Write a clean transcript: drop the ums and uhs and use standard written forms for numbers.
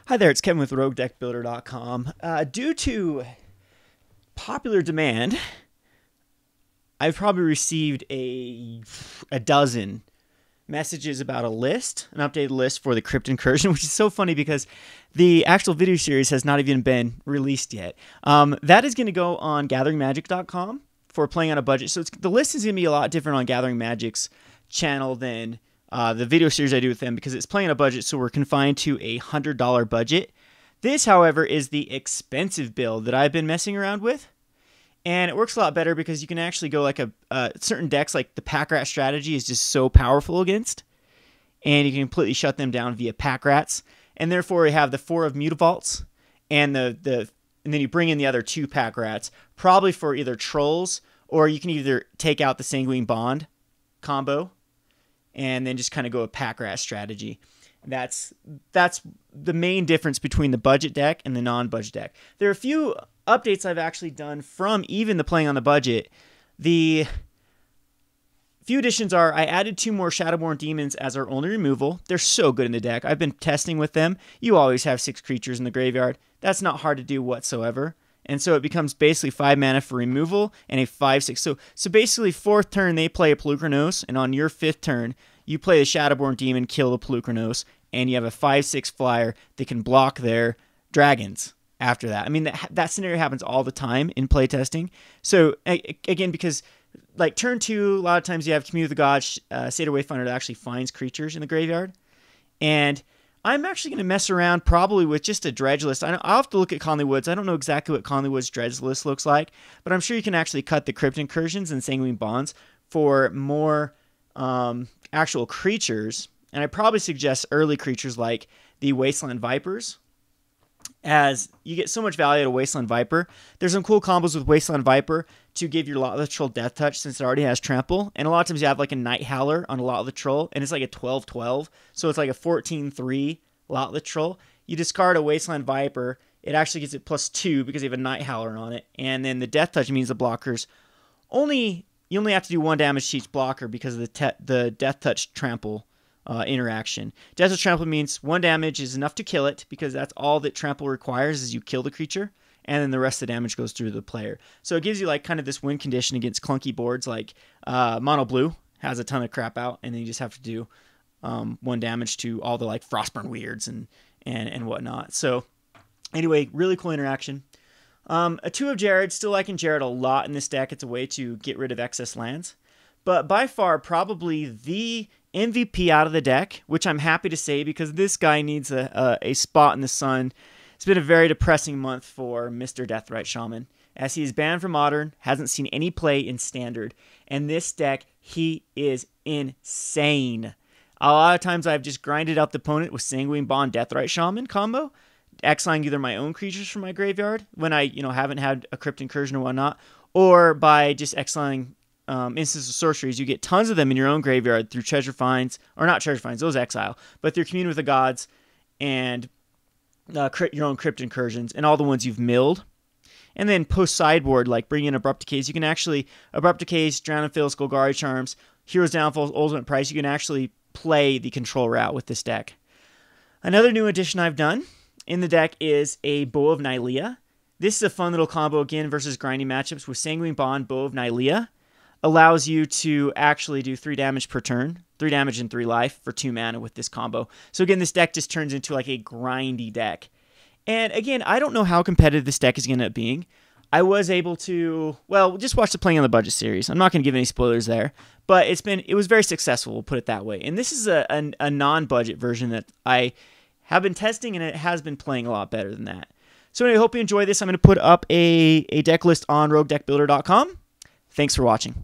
Hi there, it's Kevin with RogueDeckBuilder.com. Due to popular demand, I've probably received a dozen messages about a list, an updated list for the Crypt Incursion, which is so funny because the actual video series has not even been released yet. That is going to go on GatheringMagic.com for playing on a budget. So the list is going to be a lot different on Gathering Magic's channel than the video series I do with them because it's playing on a budget, so we're confined to a $100 budget. This, however, is the expensive build that I've been messing around with. And it works a lot better because you can actually go like certain decks, like the pack rat strategy is just so powerful against. And you can completely shut them down via pack rats. And therefore you have the 4 of Mutavaults and and then you bring in the other 2 pack rats, probably for either trolls, or you can either take out the Sanguine Bond combo and then just kind of go a pack rat strategy. That's the main difference between the budget deck and the non-budget deck. There are a few updates I've actually done from even the playing on the budget. The few additions are I added 2 more Shadowborn Demons as our only removal. They're so good in the deck. I've been testing with them. You always have 6 creatures in the graveyard. That's not hard to do whatsoever. And so it becomes basically 5 mana for removal and a 5/6. So basically 4th turn they play a Polukranos, and on your 5th turn you play the Shadowborn Demon, kill the Polukranos, and you have a 5/6 flyer that can block their dragons after that. I mean, that scenario happens all the time in playtesting. So again, because like turn 2, a lot of times you have Community of the Gods, Seder Wayfinder that actually finds creatures in the graveyard. And I'm actually going to mess around probably with just a dredge list. I'll have to look at Conley Woods. I don't know exactly what Conley Woods' dredge list looks like, but I'm sure you can actually cut the Crypt Incursions and Sanguine Bonds for more actual creatures. And I probably suggest early creatures like the Wasteland Vipers, as you get so much value out of Wasteland Viper. There's some cool combos with Wasteland Viper to give your Lot of the Troll Death Touch since it already has Trample. And a lot of times you have like a Night Howler on a Lot of the Troll, and it's like a 12/12. So it's like a 14/3 Lot of the Troll. You discard a Wasteland Viper, it actually gets it +2 because you have a Night Howler on it. And then the Death Touch means the blockers you only have to do 1 damage to each blocker because of the Death Touch Trample interaction. Death Touch Trample means 1 damage is enough to kill it because that's all that Trample requires is you kill the creature, and then the rest of the damage goes through the player. So it gives you like kind of this win condition against clunky boards like Mono Blue has a ton of crap out, and then you just have to do 1 damage to all the like Frostburn weirds and whatnot. So anyway, really cool interaction. A 2 of Jared, still liking Jared a lot in this deck. It's a way to get rid of excess lands. But by far, probably the MVP out of the deck, which I'm happy to say because this guy needs a spot in the sun. It's been a very depressing month for Mr. Deathrite Shaman, as he is banned from Modern, hasn't seen any play in Standard. And this deck, he is insane. A lot of times I've just grinded out the opponent with Sanguine Bond Deathrite Shaman combo, exiling either my own creatures from my graveyard when I haven't had a Crypt Incursion or whatnot, or by just exiling instances of sorceries. You get tons of them in your own graveyard through treasure finds, or not treasure finds, those exile, but through Community with the Gods and your own Crypt Incursions and all the ones you've milled. And then post sideboard, like bring in Abrupt Decays. You can actually Abrupt Decays, Drown and Fills, Golgari Charms, Hero's Downfalls, Ultimate Price. You can actually play the control route with this deck. Another new addition I've done in the deck is a Bow of Nylea. This is a fun little combo again versus grinding matchups with Sanguine Bond, Bow of Nylea. Allows you to actually do 3 damage per turn, 3 damage and 3 life for 2 mana with this combo. So again, this deck just turns into like a grindy deck. And again, I don't know how competitive this deck is going to end up being. I was able to, well, just watch the Playing on the Budget series. I'm not going to give any spoilers there, but it was very successful, we'll put it that way. And this is a non-budget version that I have been testing, and it has been playing a lot better than that. So anyway, I hope you enjoy this. I'm going to put up a deck list on RogueDeckBuilder.com. Thanks for watching.